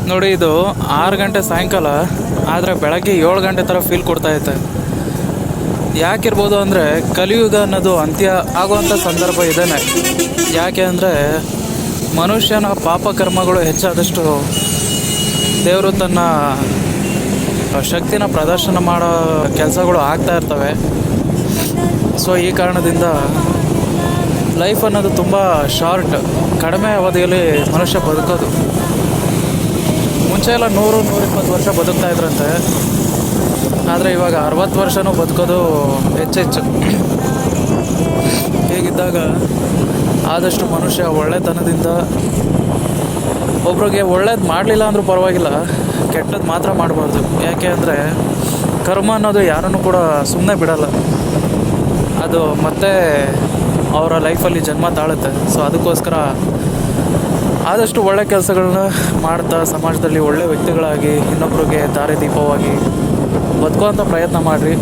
ನೋಡಿ, ಇದು 6 ಗಂಟೆ ಸಾಯಂಕಾಲ, ಆದರೆ ಬೆಳಗ್ಗೆ 7 ಗಂಟೆ ಥರ ಫೀಲ್ ಕೊಡ್ತಾಯಿತ್ತೆ. ಯಾಕಿರ್ಬೋದು ಅಂದರೆ ಕಲಿಯುಗ ಅನ್ನೋದು ಅಂತ್ಯ ಆಗುವಂಥ ಸಂದರ್ಭ ಇದೇನೆ. ಯಾಕೆ ಅಂದರೆ ಮನುಷ್ಯನ ಪಾಪಕರ್ಮಗಳು ಹೆಚ್ಚಾದಷ್ಟು ದೇವರು ತನ್ನ ಶಕ್ತಿನ ಪ್ರದರ್ಶನ ಮಾಡೋ ಕೆಲಸಗಳು ಆಗ್ತಾ ಇರ್ತವೆ. ಸೊ ಈ ಕಾರಣದಿಂದ ಲೈಫ್ ಅನ್ನೋದು ತುಂಬ ಶಾರ್ಟ್, ಕಡಿಮೆ ಅವಧಿಯಲ್ಲಿ ಮನುಷ್ಯ ಬದುಕೋದು. ಮುಂಚೆ ಎಲ್ಲ 100-120 ವರ್ಷ ಬದುಕ್ತಾ ಇದ್ರಂತೆ, ಆದರೆ ಇವಾಗ 60 ವರ್ಷನೂ ಬದುಕೋದು ಹೆಚ್ಚೆಚ್ಚು. ಹೀಗಿದ್ದಾಗ ಆದಷ್ಟು ಮನುಷ್ಯ ಒಳ್ಳೆತನದಿಂದ ಒಬ್ರಿಗೆ ಒಳ್ಳೇದು ಮಾಡಲಿಲ್ಲ ಅಂದರೂ ಪರವಾಗಿಲ್ಲ, ಕೆಟ್ಟದ್ದು ಮಾತ್ರ ಮಾಡಬಾರ್ದು. ಯಾಕೆ ಅಂದರೆ ಕರ್ಮ ಅನ್ನೋದು ಯಾರನ್ನು ಕೂಡ ಸುಮ್ಮನೆ ಬಿಡಲ್ಲ, ಅದು ಮತ್ತೆ ಅವರ ಲೈಫಲ್ಲಿ ಜನ್ಮ ತಾಳುತ್ತೆ. ಸೊ ಅದಕ್ಕೋಸ್ಕರ ಆದಷ್ಟು ಒಳ್ಳೆ ಕೆಲಸಗಳನ್ನ ಮಾಡ್ತಾ ಸಮಾಜದಲ್ಲಿ ಒಳ್ಳೆ ವ್ಯಕ್ತಿಗಳಾಗಿ ಇನ್ನೊಬ್ಬರಿಗೆ ದಾರಿದೀಪವಾಗಿ ಬದುಕುವಂಥ ಪ್ರಯತ್ನ ಮಾಡಿರಿ.